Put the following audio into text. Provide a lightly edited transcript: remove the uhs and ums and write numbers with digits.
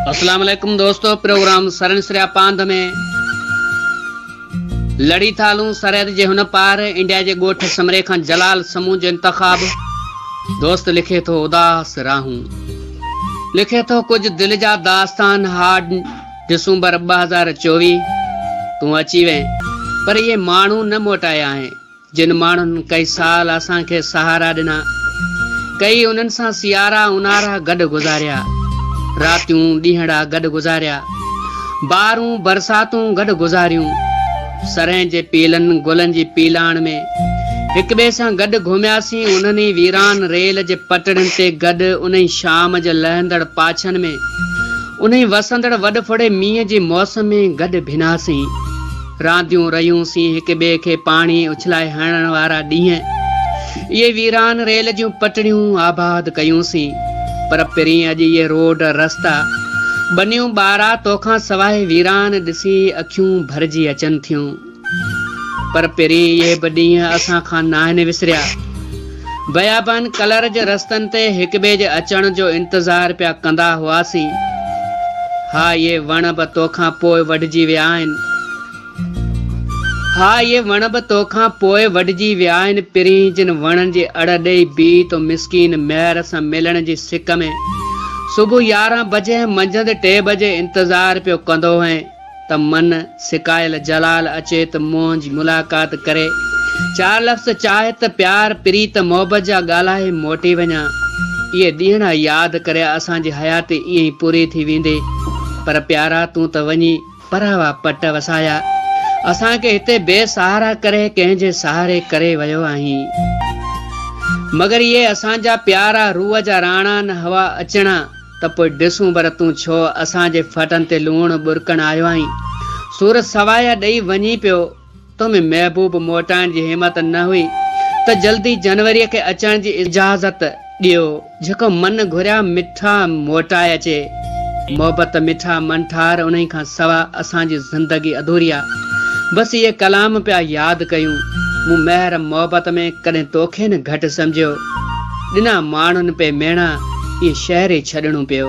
अस्सलाम वालेकुम दोस्तों, प्रोग्राम सरन सिरिया पांध में लड़ी थालू सरहद जे हुन पार इंडिया जे गोठ समरे खां जलाल समूह जो इंतखाब। दोस्त लिखे तो उदास राहूं, लिखे तो कुछ दिल जा दास्तान हार्ड दिसंबर 2024 तू अची वे, पर ये मानू न मोटाया है जिन मानुन कई साल असा के सहारा दिना, कई उन्हनि सां सियारा उनारा गड गुजारिया, रातियूं ॾींहड़ा गड गुजारिया, बारूं बरसातूं गड गुजारियूं, सरह जे पीलनि गुलनि जी पीलाण में हिक ॿिए सां गड घुमियासीं, उन्हनि वीरान रेल जे पटड़ियुनि ते गड, उन्हनि शाम जे लहंदड़ पाछनि में, उन्हनि वसंदड़ वॾ फुड़े मींहं जे मौसम में गड भिनासीं, रांदियूं रहियूंसीं हिक ॿिए खे पाणी उछलाए हणण वारा ॾींहं, ये वीरान रेल जूं पटड़ियूं आबाद कयूंसीं, पर पिरीं अॼु ये रोड रस्ता बनियूं ॿारा तोखां सवाइ वीरान ॾिसी अखियूं भरिजी अचनि थियूं, पर पिरीं ये बि ॾींहं असां खां नाहिनि विसरिया, बयाबान कलर जे रस्तनि ते हिक ॿिए जे अचण जो इंतज़ार पिया कंदा हुआसीं। हा ये वण बि तोखां पोइ वढिजी विया आहिनि, हा ये वण बि तोखां पोइ वढिजी विया आहिनि, पिरीं जिन वणनि जे अड़ ॾेई बीह तो मिसकीन महर सां मिलण जी सिक में सुबुह 11 बजे मंझंदि 3 बजे इंतज़ार पियो कंदो है त मन सिकायल जलाल अचे त मुंहं जी मुलाक़ात करे 4 लफ़्ज़ चाहे त प्यार प्रीत मोहब्बत जा ॻाल्हाए मोटी वञा। इहे ॾींहं यादि करे असांजी हयाती ईअं ई पूरी थी वेंदी, पर प्यारा तूं त वञी परावा पट वसाया, असांखे हिते बेसहारा करे कंहिंजे सहारे करे वियो आहीं, मगर ये असांजा प्यारा रूह जा राणा न हवा अचणा त पोइ ॾिसूं, पर तूं छो असांजे फटनि ते लूणु बुरकण आयो आहीं, सूर सवाया ॾेई वञी पियो, तुम महबूब मोटाइण जी हिमत न हुई त जल्दी जनवरीअ खे अचण जी इजाज़त ॾियो, जेको मन घुरिया मिठा मोटाए अचे, मोहबत मिठा मन ठार, उन्ही खां सवा असांजी ज़िंदगी अधूरी आहे, बस ये कलाम पिया यादि कयूं, मूं महर मोहब्बत में कॾहिं तोखे न घटि सम्झियो, ॾिना माण्हुनि पे मेणा ये शहर ई छॾिणो पियो।